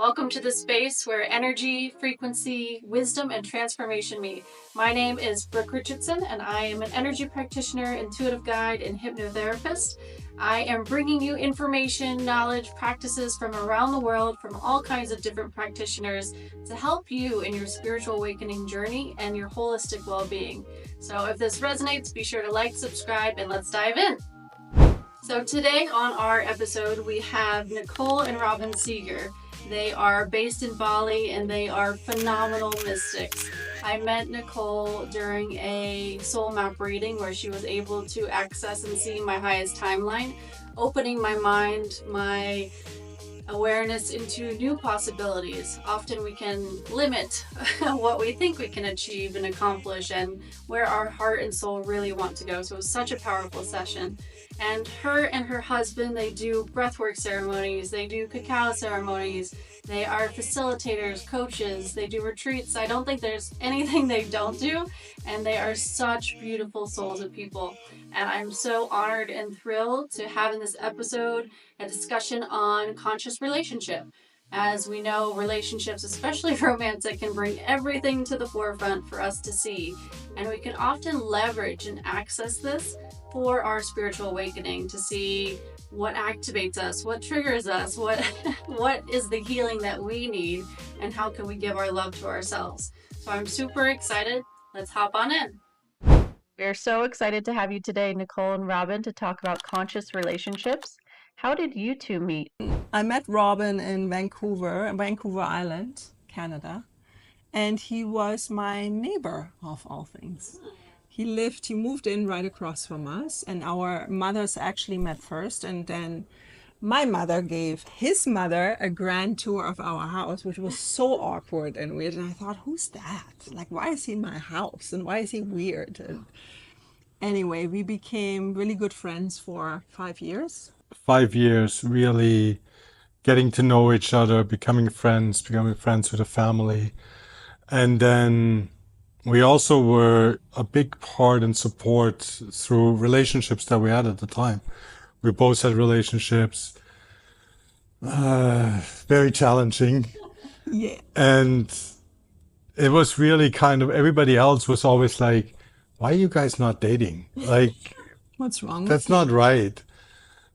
Welcome to the space where energy, frequency, wisdom, and transformation meet. My name is Brooke Richardson, and I am an energy practitioner, intuitive guide, and hypnotherapist. I am bringing you information, knowledge, practices from around the world from all kinds of different practitioners to help you in your spiritual awakening journey and your holistic well-being. So if this resonates, be sure to like, subscribe, and let's dive in. So today on our episode, we have Nicole and Robin Seeger. They are based in Bali and they are phenomenal mystics. I met Nicole during a soul map reading where she was able to access and see my highest timeline, opening my mind, my awareness into new possibilities. Often we can limit what we think we can achieve and accomplish and where our heart and soul really want to go. So it was such a powerful session. And her husband, they do breathwork ceremonies, they do cacao ceremonies, they are facilitators, coaches, they do retreats. I don't think there's anything they don't do, and they are such beautiful souls of people. And I'm so honored and thrilled to have in this episode a discussion on conscious relationship. As we know, relationships, especially romantic, can bring everything to the forefront for us to see. And we can often leverage and access this for our spiritual awakening, to see what activates us, what triggers us, what is the healing that we need, and how can we give our love to ourselves. So I'm super excited. Let's hop on in. We're so excited to have you today, Nicole and Robin, to talk about conscious relationships. How did you two meet? I met Robin in Vancouver Island, Canada, and he was my neighbor of all things. He moved in right across from us, and our mothers actually met first, and then my mother gave his mother a grand tour of our house, which was so awkward and weird. And I thought, who's that? Like, why is he in my house? And why is he weird? And anyway, we became really good friends for 5 years. 5 years, really getting to know each other, becoming friends with the family. And then we also were a big part and support through relationships that we had at the time. We both had relationships, very challenging. Yeah. And it was really kind of, everybody else was always like, why are you guys not dating? Like, What's wrong? that's not right.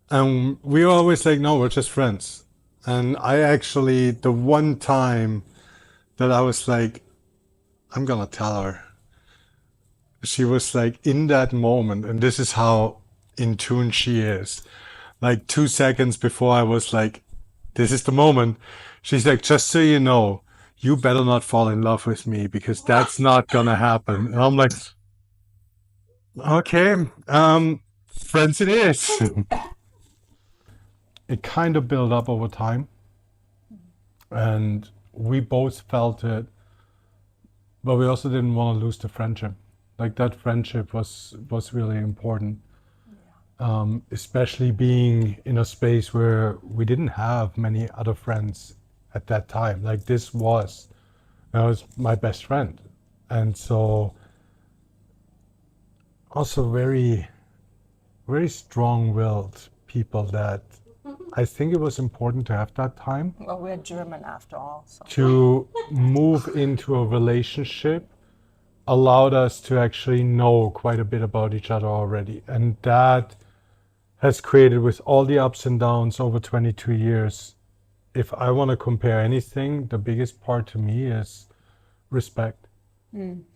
And we were always like, no, we're just friends. And I actually, the one time that I was like, I'm gonna tell her, she was like, in that moment, and this is how in tune she is, like 2 seconds before I was like, this is the moment, she's like, just so you know, you better not fall in love with me, because that's not gonna happen. And I'm like, okay, friends it is. It kind of built up over time, and we both felt it, but we also didn't want to lose the friendship. Like, that friendship was really important, especially being in a space where we didn't have many other friends at that time. Like, this was my best friend, and so also very, very strong-willed people that I think it was important to have that time. Well, we're German after all. So. To move into a relationship allowed us to actually know quite a bit about each other already. And that has created, with all the ups and downs over 22 years, if I want to compare anything, the biggest part to me is respect.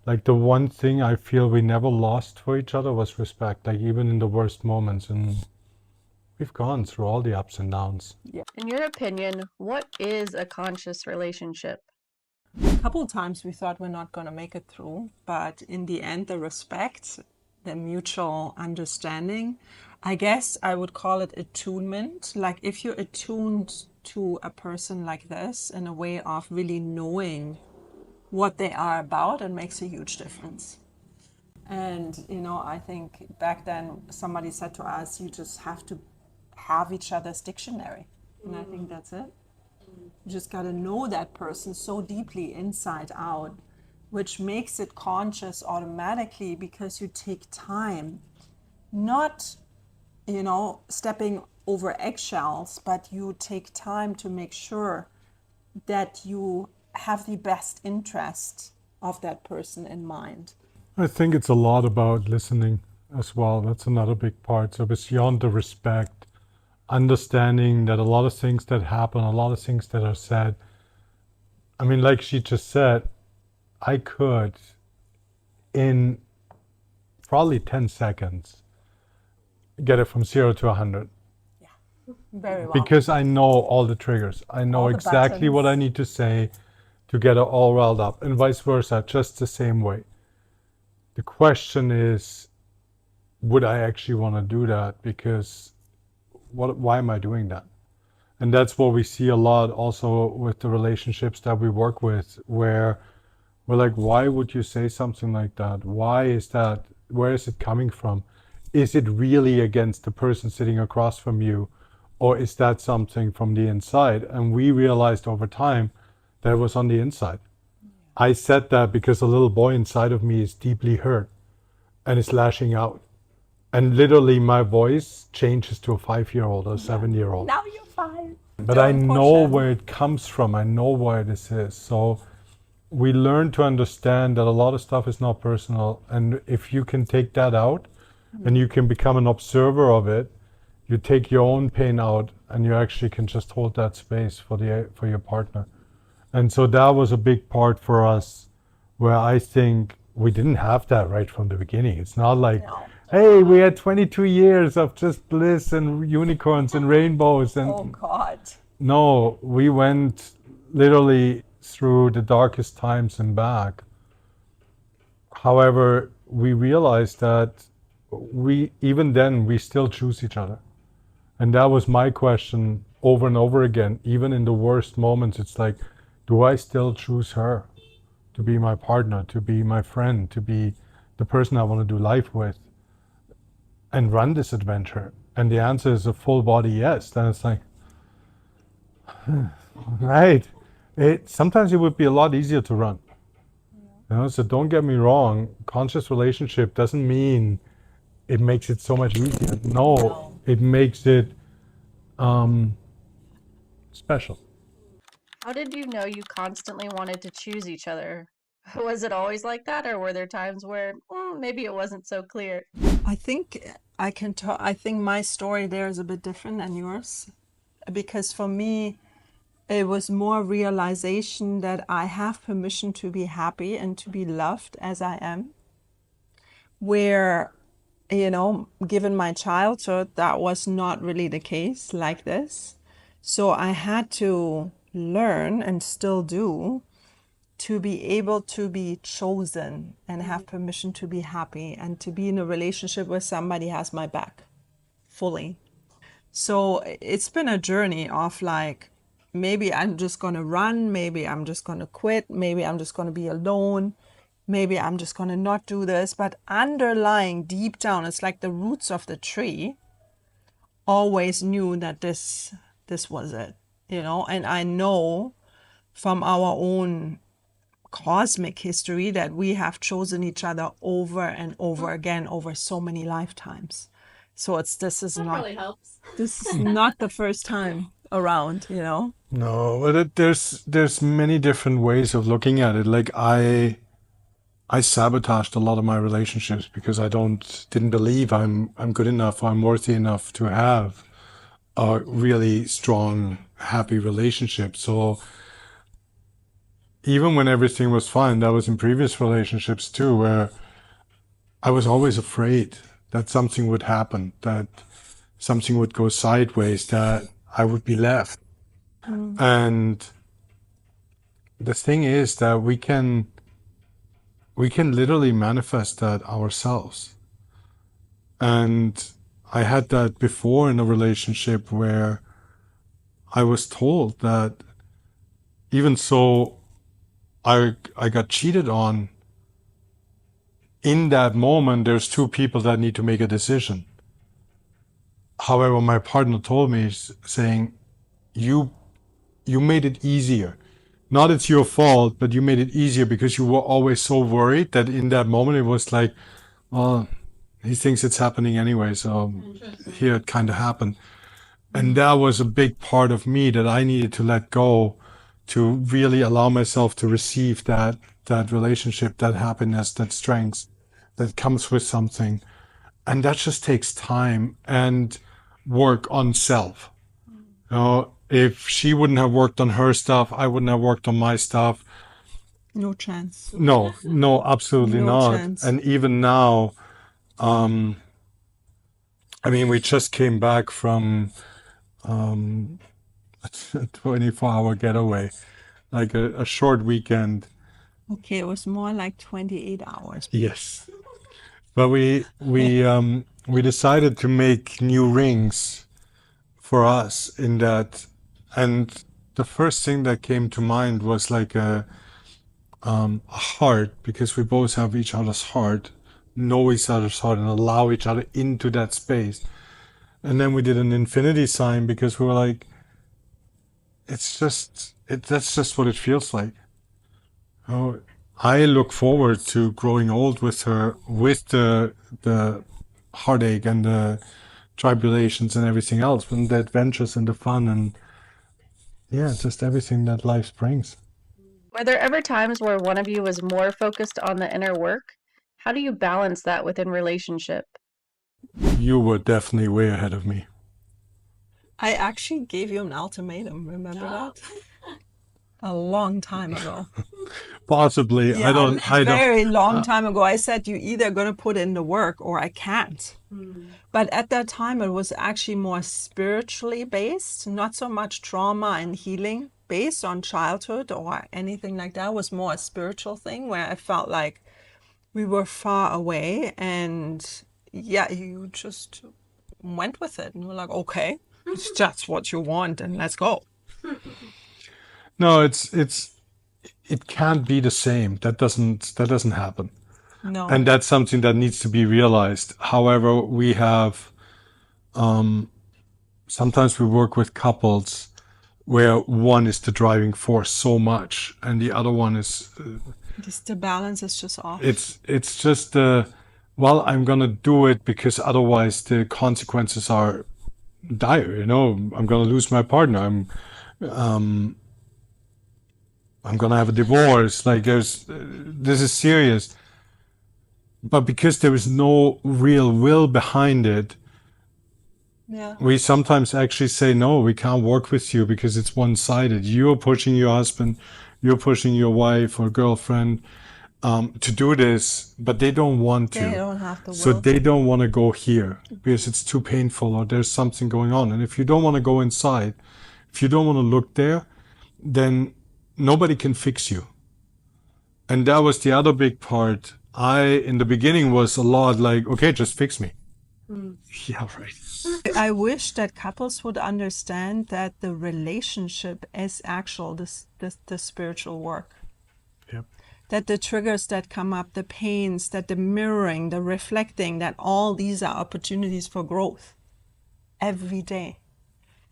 Like, the one thing I feel we never lost for each other was respect, like even in the worst moments. And we've gone through all the ups and downs. Yeah. In your opinion, what is a conscious relationship? A couple of times we thought we're not going to make it through, but in the end, the respect, the mutual understanding, I guess I would call it attunement. Like, if you're attuned to a person like this in a way of really knowing what they are about, it makes a huge difference. And, I think back then somebody said to us, you just have to have each other's dictionary. And I think that's it. You just got to know that person so deeply inside out, which makes it conscious automatically because you take time, not, stepping over eggshells, but you take time to make sure that you have the best interest of that person in mind. I think it's a lot about listening as well. That's another big part. So beyond the respect, understanding that a lot of things that happen, a lot of things that are said, I mean, like she just said, I could, in probably 10 seconds, get it from 0 to 100. Very well. Because I know all the triggers. I know All the exactly what I buttons. need to say to get it all riled up, and vice versa, just the same way. The question is, would I actually want to do that? Because why am I doing that? And that's what we see a lot also with the relationships that we work with, where we're like, why would you say something like that? Why is that? Where is it coming from? Is it really against the person sitting across from you? Or is that something from the inside? And we realized over time that it was on the inside. I said that because a little boy inside of me is deeply hurt and is lashing out. And literally my voice changes to a 5-year-old or 7-year-old. Now you're fine. But I Don't push know him. where it comes from. I know where this is. So we learn to understand that a lot of stuff is not personal. And if you can take that out and you can become an observer of it, you take your own pain out and you actually can just hold that space for your partner. And so that was a big part for us, where I think we didn't have that right from the beginning. It's not like, No. hey, we had 22 years of just bliss and unicorns and rainbows. And Oh God. no, we went literally through the darkest times and back. However, we realized that even then, we still choose each other. And that was my question over and over again. Even in the worst moments, it's like, do I still choose her to be my partner, to be my friend, to be the person I want to do life with and run this adventure? And the answer is a full body yes. Then it's like, right. Sometimes it would be a lot easier to run. So don't get me wrong. Conscious relationship doesn't mean it makes it so much easier. No. It makes it special. How did you know you constantly wanted to choose each other? Was it always like that, or were there times where maybe it wasn't so clear? I think I can talk. I think my story there is a bit different than yours, because for me, it was more realization that I have permission to be happy and to be loved as I am. Where, given my childhood, that was not really the case like this. So I had to learn, and still do, to be able to be chosen and have permission to be happy and to be in a relationship where somebody has my back fully. So it's been a journey of like, maybe I'm just going to run, maybe I'm just going to quit, maybe I'm just going to be alone, maybe I'm just going to not do this. But underlying deep down, it's like the roots of the tree always knew that this was it, and I know from our own cosmic history that we have chosen each other over and over again over so many lifetimes. So this is That not really helps. this is not the first time around. No, but there's many different ways of looking at it. Like I sabotaged a lot of my relationships because I didn't believe I'm good enough, I'm worthy enough to have a really strong, happy relationship. So even when everything was fine, that was in previous relationships too, where I was always afraid that something would happen, that something would go sideways, that I would be left. And the thing is that we can literally manifest that ourselves. And I had that before in a relationship where I was told that even so I got cheated on, in that moment there's two people that need to make a decision. However, my partner told me, saying, you made it easier. Not it's your fault, but you made it easier because you were always so worried that in that moment it was like, well, he thinks it's happening anyway, so here it kind of happened. And that was a big part of me that I needed to let go, to really allow myself to receive that relationship, that happiness, that strength that comes with something. And that just takes time and work on self. You know, if she wouldn't have worked on her stuff, I wouldn't have worked on my stuff. No chance. No, no, absolutely No not. chance. And even now, I mean, we just came back from a 24-hour getaway, like a short weekend. Okay, it was more like 28 hours. Yes. But we decided to make new rings for us in that, and the first thing that came to mind was like a heart, because we both have each other's heart, know each other's heart, and allow each other into that space. And then we did an infinity sign because we were like, that's just what it feels like. Oh, I look forward to growing old with her, with the heartache and the tribulations and everything else, and the adventures and the fun and yeah, just everything that life brings. Were there ever times where one of you was more focused on the inner work? How do you balance that within relationship? You were definitely way ahead of me. I actually gave you an ultimatum, remember that? A long time ago. Possibly, Yeah, I don't. very long time ago. I said you either gonna put in the work or I can't. But at that time, it was actually more spiritually based, not so much trauma and healing based on childhood or anything like that. It was more a spiritual thing where I felt like we were far away, and yeah, you just went with it and you were like, okay, if that's what you want, and let's go. No, it can't be the same. That doesn't happen. No. And that's something that needs to be realized. However, we have sometimes we work with couples where one is the driving force so much, and the other one is Just the balance is just off. it's just well, I'm gonna do it because otherwise the consequences are dire. You know, I'm gonna lose my partner. I'm gonna have a divorce. Like this is serious. But because there is no real will behind it, Yeah. we sometimes actually say, no, we can't work with you because it's one-sided. You're pushing your husband, you're pushing your wife or girlfriend to do this, but they don't want to. They don't have the So will. they don't want to go here because it's too painful or there's something going on. And if you don't want to go inside, if you don't want to look there, then nobody can fix you. And that was the other big part. In the beginning, was a lot like, okay, just fix me. Yeah, right. I wish that couples would understand that the relationship is actual the spiritual work. Yep. That the triggers that come up, the pains, that the mirroring, the reflecting, that all these are opportunities for growth every day.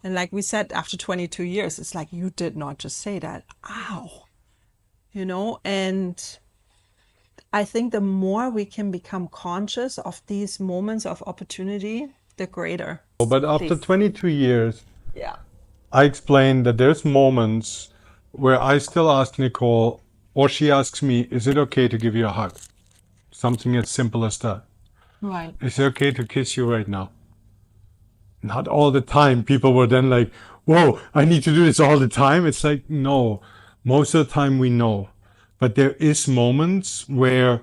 And like we said, after 22 years, it's like, you did not just say that. Ow. You know, and I think the more we can become conscious of these moments of opportunity, the greater. But after 22 years, Yeah. I explained that there's moments where I still ask Nicole, or she asks me, is it okay to give you a hug? Something as simple as that. Right. Is it okay to kiss you right now? Not all the time. People were then like, whoa, I need to do this all the time. It's like, no, most of the time we know. But there is moments where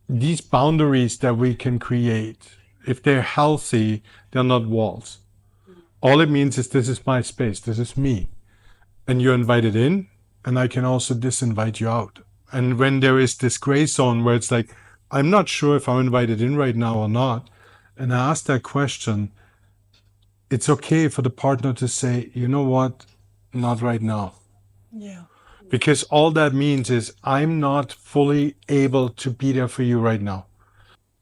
these boundaries that we can create, if they're healthy, they're not walls. All it means is this is my space, this is me. And you're invited in, and I can also disinvite you out. And when there is this gray zone where it's like, I'm not sure if I'm invited in right now or not, and I ask that question, it's okay for the partner to say, you know what, not right now. Yeah. Because all that means is I'm not fully able to be there for you right now.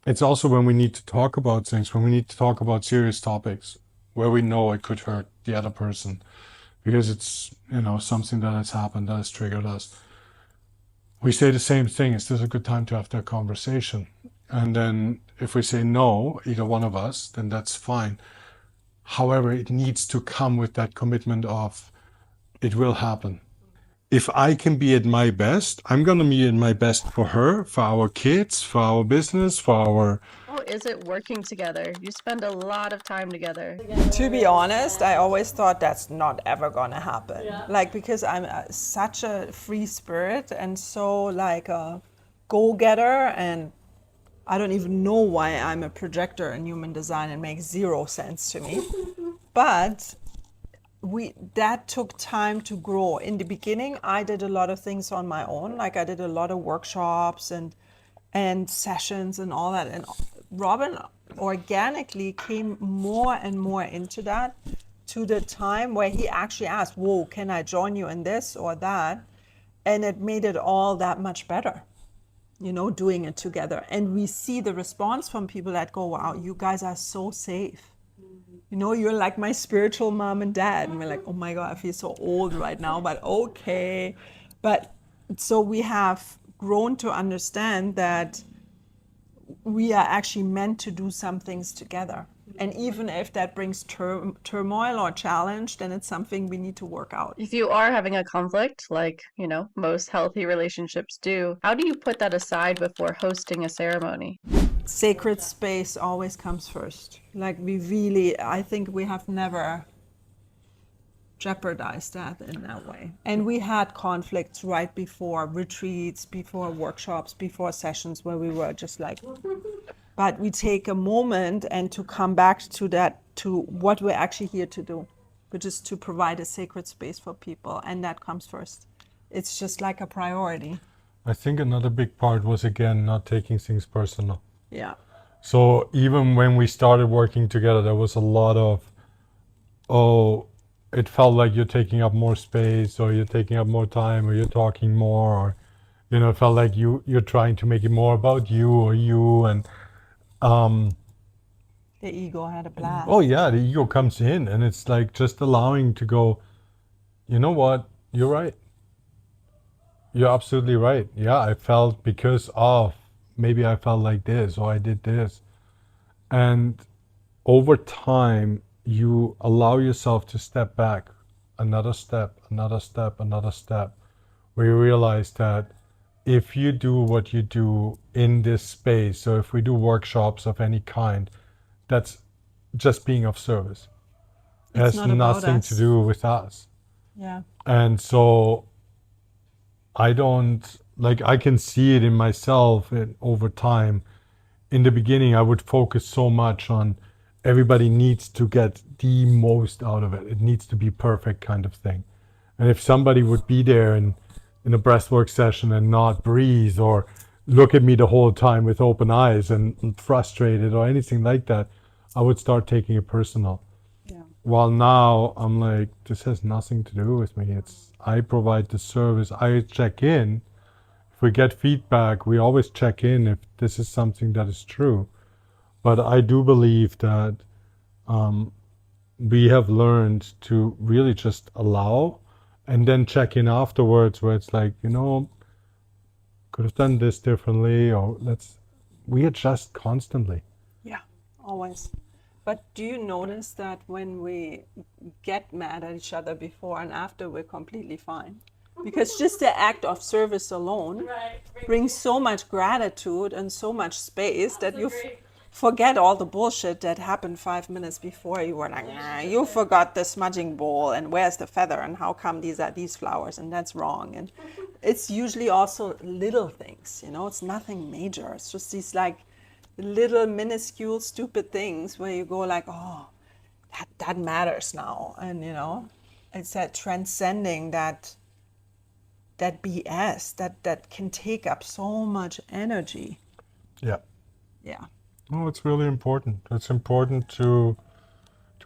It's also when we need to talk about things, when we need to talk about serious topics, where we know it could hurt the other person, because it's, something that has happened, that has triggered us. We say the same thing, is this a good time to have that conversation? And then if we say no, either one of us, then that's fine. However, it needs to come with that commitment of, it will happen. if I can be at my best, I'm going to be at my best for her, for our kids, for our business, for our... How is it working together? You spend a lot of time together. To be honest, I always thought that's not ever gonna happen. Like, because I'm such a free spirit and so like a go-getter, and I don't even know why I'm a projector in human design. It makes zero sense to me. But that took time to grow. In the beginning, I did a lot of things on my own. Like I did a lot of workshops and sessions and all that. And Robin organically came more and more into that, to the time where he actually asked, whoa, can I join you in this or that? And it made it all that much better, doing it together. And we see the response from people that go, wow, you guys are so safe. You're like my spiritual mom and dad. And we're like, oh my God, I feel so old right now, but okay. But so we have grown to understand that we are actually meant to do some things together. And even if that brings turmoil or challenge, then it's something we need to work out. If you are having a conflict, like, most healthy relationships do, how do you put that aside before hosting a ceremony? Sacred space always comes first. Like I think we have never jeopardized that in that way. And we had conflicts right before retreats, before workshops, before sessions where we were just like, but we take a moment and to come back to that, to what we're actually here to do, which is to provide a sacred space for people. And that comes first. It's just like a priority. I think another big part was, again, not taking things personal. Yeah. So even when we started working together, there was a lot of, oh, it felt like you're taking up more space, or you're taking up more time, or you're talking more, or, it felt like you're trying to make it more about you. And the ego had a blast. Oh yeah, the ego comes in, and it's like just allowing to go, you know what, you're right. You're absolutely right. Yeah, I felt because of, maybe I felt like this, or I did this. And over time, you allow yourself to step back, another step, another step, another step, where you realize that if you do what you do in this space, so if we do workshops of any kind, that's just being of service. It has nothing to do with us. Yeah. And so I can see it in myself, and over time. In the beginning, I would focus so much on everybody needs to get the most out of it. It needs to be perfect, kind of thing. And if somebody would be there in a breathwork session and not breathe, or look at me the whole time with open eyes and frustrated or anything like that, I would start taking it personal. Yeah. While now I'm like, this has nothing to do with me. I provide the service. I check in. If we get feedback, we always check in if this is something that is true. But I do believe that we have learned to really just allow, and then check in afterwards, where it's like, could have done this differently, or we adjust constantly. Yeah, always. But do you notice that when we get mad at each other before and after, we're completely fine? Because just the act of service alone brings so much gratitude and so much space that you forget all the bullshit that happened 5 minutes before. You were like, you forgot the smudging bowl, and where's the feather, and how come these are these flowers, and that's wrong. And it's usually also little things, it's nothing major. It's just these like little minuscule stupid things where you go like, oh, that matters now. And it's that transcending that BS that can take up so much energy. Yeah. Yeah. No, it's really important. It's important to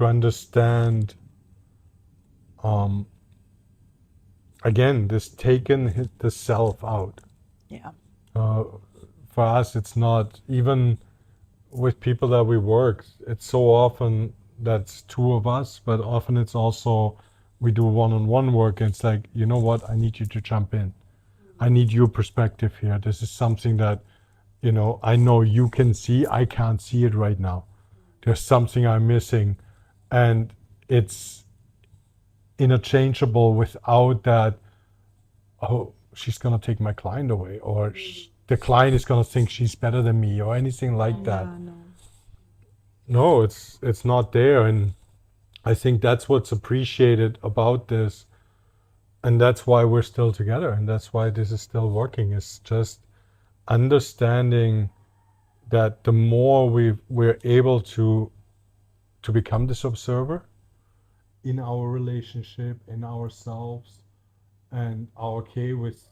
understand, again, this taking the self out. Yeah. For us, it's not, even with people that we work, it's so often that's two of us, but often it's also, we do one-on-one work, and it's like, you know what, I need you to jump in. I need your perspective here. This is something that, I know you can see, I can't see it right now. There's something I'm missing, and it's interchangeable without that oh, she's gonna take my client away, or the client is gonna think she's better than me, or anything like that. Yeah, no. No, it's not there, and I think that's what's appreciated about this, and that's why we're still together, and that's why this is still working. It's just understanding that the more we're able to become this observer in our relationship, in ourselves, and are okay with,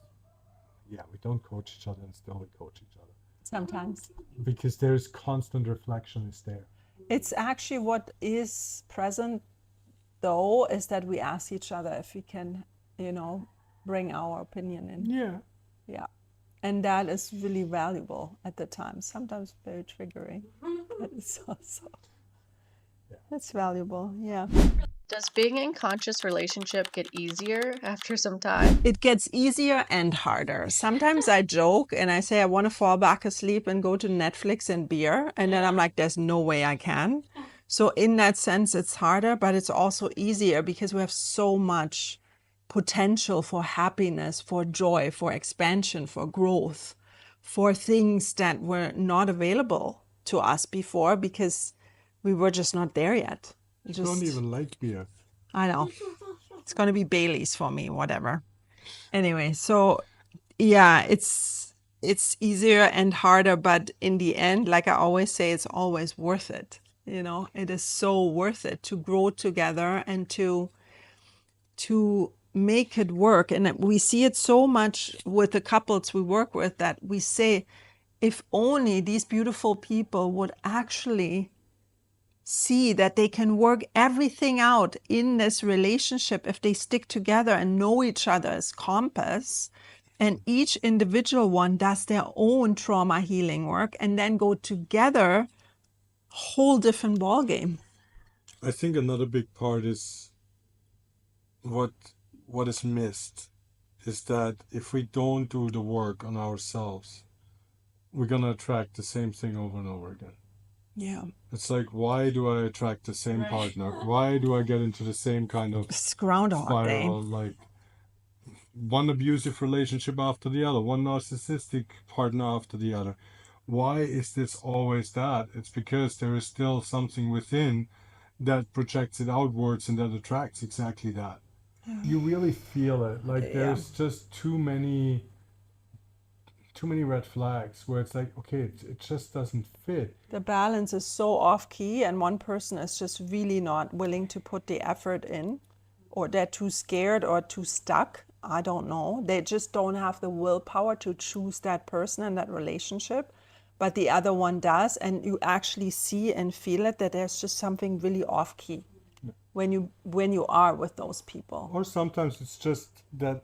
yeah, we don't coach each other and still we coach each other. Sometimes. Because there's constant reflection is there. It's actually what is present, though, is that we ask each other if we can, bring our opinion in. Yeah. Yeah. And that is really valuable at the time. Sometimes very triggering. But it's also, that's valuable. Yeah. Does being in conscious relationship get easier after some time? It gets easier and harder. Sometimes I joke and I say I want to fall back asleep and go to Netflix and beer. And then I'm like, there's no way I can. So in that sense, it's harder, but it's also easier because we have so much potential for happiness, for joy, for expansion, for growth, for things that were not available to us before because we were just not there yet. I don't even like beer. I know. It's going to be Bailey's for me, whatever. Anyway, so yeah, it's easier and harder, but in the end, like I always say, it's always worth it. It is so worth it to grow together and to make it work. And we see it so much with the couples we work with that we say, if only these beautiful people would actually see that they can work everything out in this relationship if they stick together and know each other as compass, and each individual one does their own trauma healing work and then go together, whole different ballgame. I think another big part is what is missed is that if we don't do the work on ourselves, we're gonna attract the same thing over and over again. Yeah. It's like, why do I attract the same partner? Why do I get into the same kind of It's Groundhog Day. spiral? Like one abusive relationship after the other, one narcissistic partner after the other. Why is this always that? It's because there is still something within that projects it outwards and that attracts exactly that. You really feel it. Like there's just too many red flags where it's like, okay, it just doesn't fit. The balance is so off key, and one person is just really not willing to put the effort in, or they're too scared or too stuck. I don't know. They just don't have the willpower to choose that person and that relationship, but the other one does, and you actually see and feel it that there's just something really off key when you are with those people. Or sometimes it's just that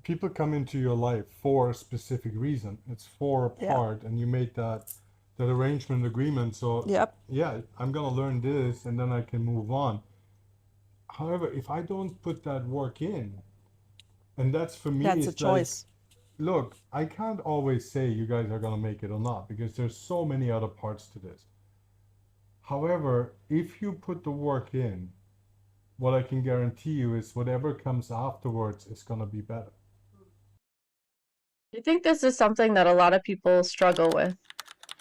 people come into your life for a specific reason. It's for a part, and you made that arrangement agreement. So yeah, I'm gonna learn this, and then I can move on. However, if I don't put that work in, and that's for me, That's a choice. Like, look, I can't always say you guys are gonna make it or not because there's so many other parts to this. However, if you put the work in, what I can guarantee you is whatever comes afterwards is gonna be better. I think this is something that a lot of people struggle with.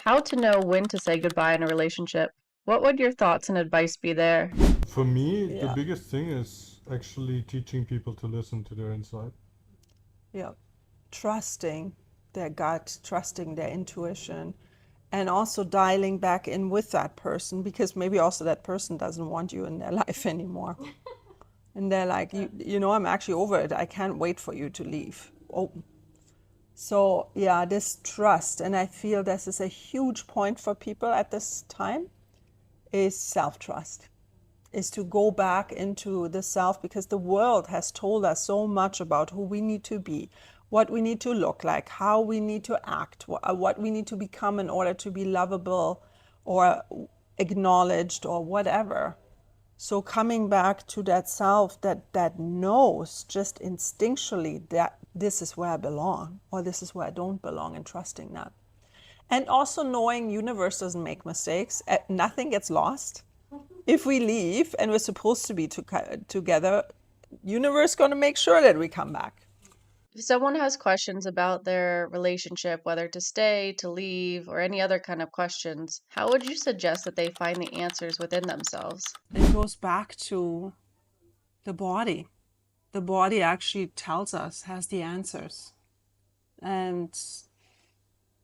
How to know when to say goodbye in a relationship. What would your thoughts and advice be there? For me, the biggest thing is actually teaching people to listen to their inside. Yeah. Trusting their gut, trusting their intuition, and also dialing back in with that person, because maybe also that person doesn't want you in their life anymore. And they're like, I'm actually over it. I can't wait for you to leave. Oh. So yeah, this trust, and I feel this is a huge point for people at this time, is self-trust, is to go back into the self, because the world has told us so much about who we need to be, what we need to look like, how we need to act, what we need to become in order to be lovable or acknowledged or whatever. So coming back to that self that knows just instinctually that this is where I belong or this is where I don't belong, and trusting that. And also knowing universe doesn't make mistakes. Nothing gets lost. If we leave and we're supposed to be together, universe going to make sure that we come back. If someone has questions about their relationship, whether to stay, to leave, or any other kind of questions, how would you suggest that they find the answers within themselves? It goes back to the body. The body actually tells us, has the answers. And,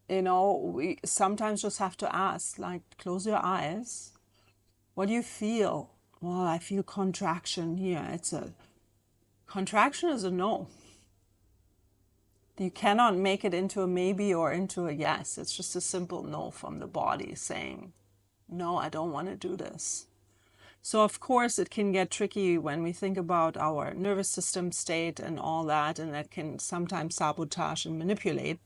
we sometimes just have to ask, like, close your eyes. What do you feel? Well, I feel contraction here. Contraction is a no. You cannot make it into a maybe or into a yes. It's just a simple no from the body saying, no, I don't want to do this. So of course it can get tricky when we think about our nervous system state and all that, and that can sometimes sabotage and manipulate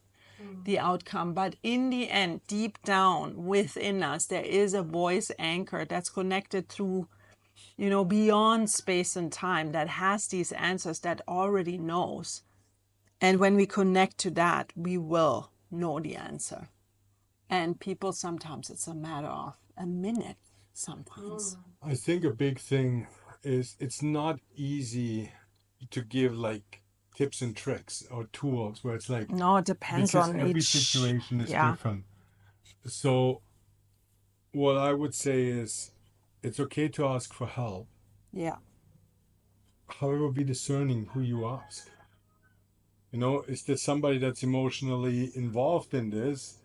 the outcome. But in the end, deep down within us, there is a voice anchor that's connected through, beyond space and time, that has these answers, that already knows. And when we connect to that, we will know the answer. And people, sometimes it's a matter of a minute, sometimes. I think a big thing is it's not easy to give like tips and tricks or tools where it's like, No, it depends because on every each. situation is Yeah. different. So what I would say is it's okay to ask for help. Yeah. However, be discerning who you ask. Is there somebody that's emotionally involved in this?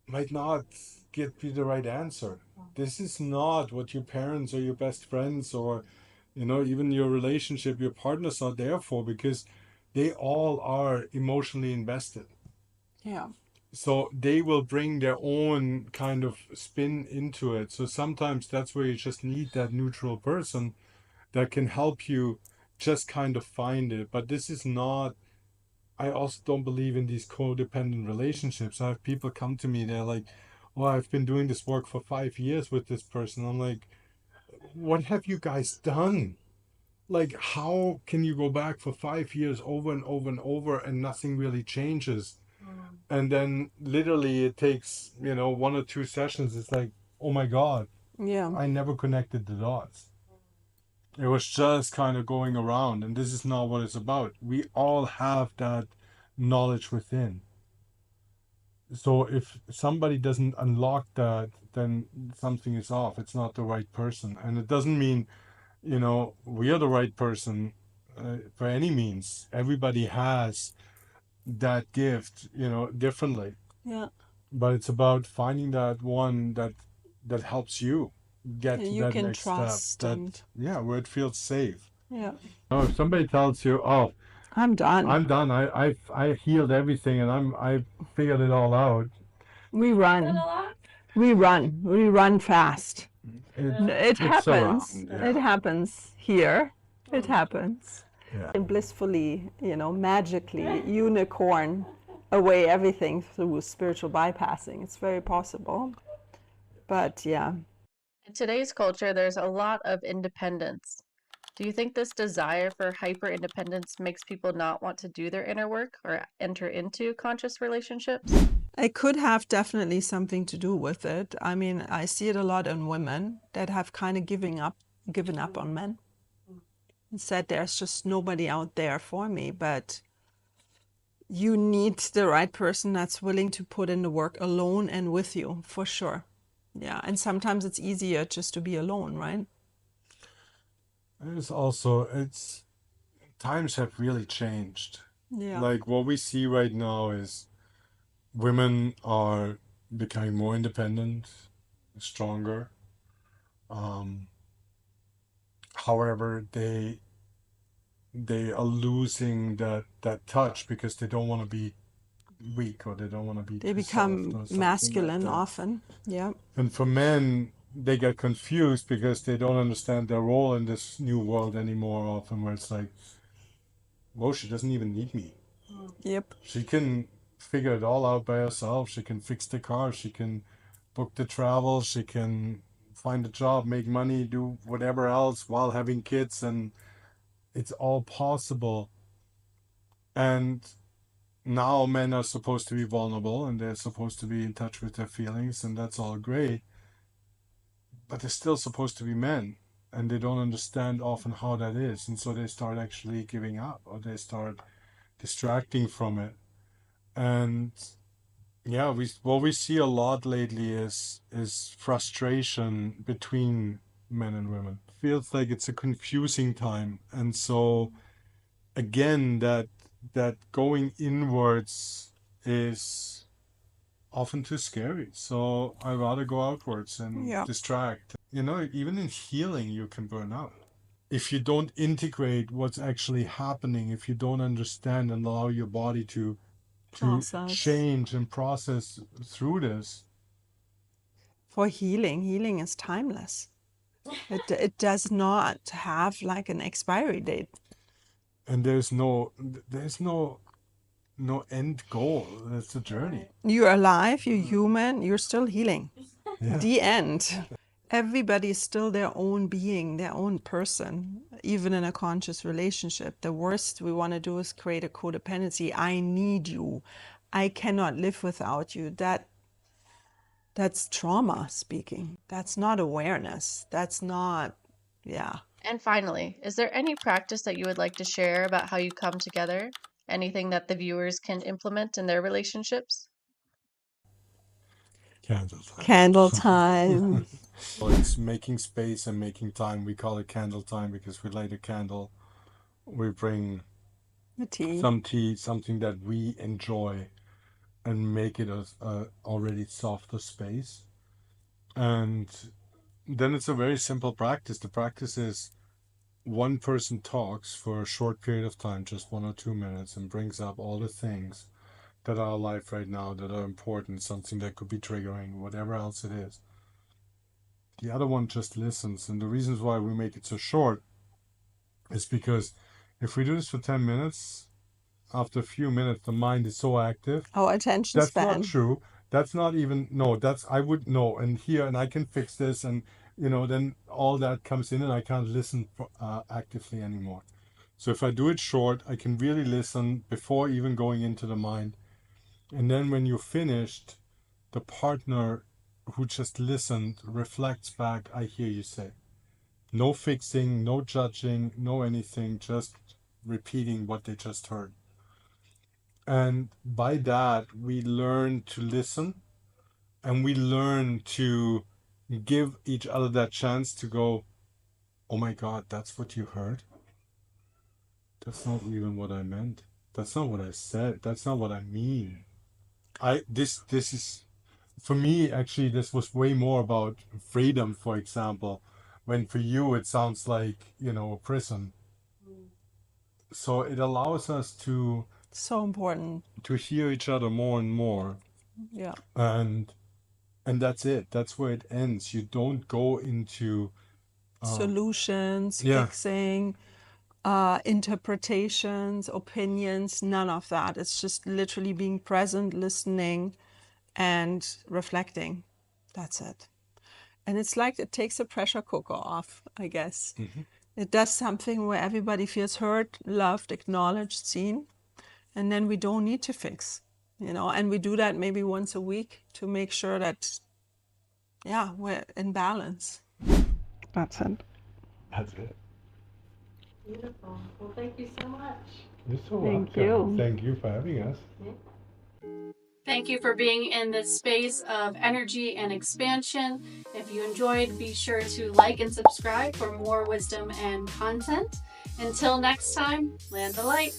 Might not get you the right answer. This is not what your parents or your best friends or even your relationship, your partners are there for, because they all are emotionally invested. Yeah. So they will bring their own kind of spin into it. So sometimes that's where you just need that neutral person that can help you just kind of find it. But this is not, I also don't believe in these codependent relationships. I have people come to me, they're like, oh, I've been doing this work for 5 years with this person. I'm like, what have you guys done? Like, how can you go back for 5 years over and over and over and nothing really changes? And then literally it takes, 1 or 2 sessions. It's like, oh my God, Yeah. I never connected the dots. It was just kind of going around, and this is not what it's about. We all have that knowledge within. So if somebody doesn't unlock that, then something is off. It's not the right person. And it doesn't mean, we are the right person for any means. Everybody has that gift, differently. Yeah. But it's about finding that one that helps you get to You that can next step. trust and Where it feels safe. yeah. If somebody tells you, "Oh, I'm done. I'm done. I healed everything and I figured it all out," We run. We run. We run fast. It it's happens. around, It yeah. happens here. It happens. Yeah. And blissfully, magically unicorn away everything through spiritual bypassing. It's very possible. But yeah. In today's culture, there's a lot of independence. Do you think this desire for hyper independence makes people not want to do their inner work or enter into conscious relationships? It could have definitely something to do with it. I mean, I see it a lot in women that have kind of given up on men and said there's just nobody out there for me. But you need the right person that's willing to put in the work alone and with you, for sure. Yeah, and sometimes it's easier just to be alone, right? It's times have really changed. Yeah. Like what we see right now is women are becoming more independent, stronger. However, they are losing that touch because they don't want to be weak, or they don't want to be They too soft become or something masculine like that. often. Yeah. And for men, they get confused because they don't understand their role in this new world anymore often, where it's like, whoa, she doesn't even need me. Yep. She can figure it all out by herself. She can fix the car. She can book the travel. She can find a job, make money, do whatever else while having kids. And it's all possible. And now men are supposed to be vulnerable and they're supposed to be in touch with their feelings, and that's all great. But they're still supposed to be men, and they don't understand often how that is. And so they start actually giving up, or they start distracting from it. And yeah, what we see a lot lately is frustration between men and women. Feels like it's a confusing time. And so again, that going inwards is often too scary. So I rather go outwards and Yeah. distract. You know, even in healing, you can burn out. If you don't integrate what's actually happening, if you don't understand and allow your body to Process. change and process through this. For healing is timeless. It does not have like an expiry date. And there's no end goal. It's a journey. You're alive, you're human, you're still healing. Yeah. The end. Everybody is still their own being, their own person, even in a conscious relationship. The worst we want to do is create a codependency. I need you. I cannot live without you. That's trauma speaking. That's not awareness. That's not, yeah. And finally, is there any practice that you would like to share about how you come together? Anything that the viewers can implement in their relationships? Candle time. Candle time. Well, it's making space and making time. We call it candle time because we light a candle. We bring The tea. some tea, something that we enjoy, and make it a already softer space. And then it's a very simple practice. The practice is one person talks for a short period of time, just 1 or 2 minutes, and brings up all the things that are alive right now that are important, something that could be triggering, whatever else it is. The other one just listens. And the reasons why we make it so short is because if we do this for 10 minutes, after a few minutes, the mind is so active. Our attention That's span. not true. That's not even, no, that's, I would know, and here, and I can fix this, and, you know, then all that comes in, and I can't listen actively anymore. So if I do it short, I can really listen before even going into the mind. And then when you're finished, the partner who just listened reflects back, I hear you say. No fixing, no judging, no anything, just repeating what they just heard. And by that, we learn to listen, and we learn to give each other that chance to go, oh my God, that's what you heard? That's not even what I meant. That's not what I said. That's not what I mean. This is, for me, actually, this was way more about freedom, for example, when for you it sounds like, you know, a prison. So it allows us to So important. hear each other more and more. Yeah. And that's it. That's where it ends. You don't go into Solutions, yeah. fixing, interpretations, opinions, none of that. It's just literally being present, listening, and reflecting. That's it. And it's like it takes a pressure cooker off, I guess. It does something where everybody feels heard, loved, acknowledged, seen, and then we don't need to fix, you know, and we do that maybe once a week to make sure that, yeah, we're in balance. That's it. That's it. Beautiful. Well, thank you so much. You're so Thank welcome. you. Thank you for having us. Thank you for being in this space of energy and expansion. If you enjoyed, be sure to like and subscribe for more wisdom and content. Until next time, land the light.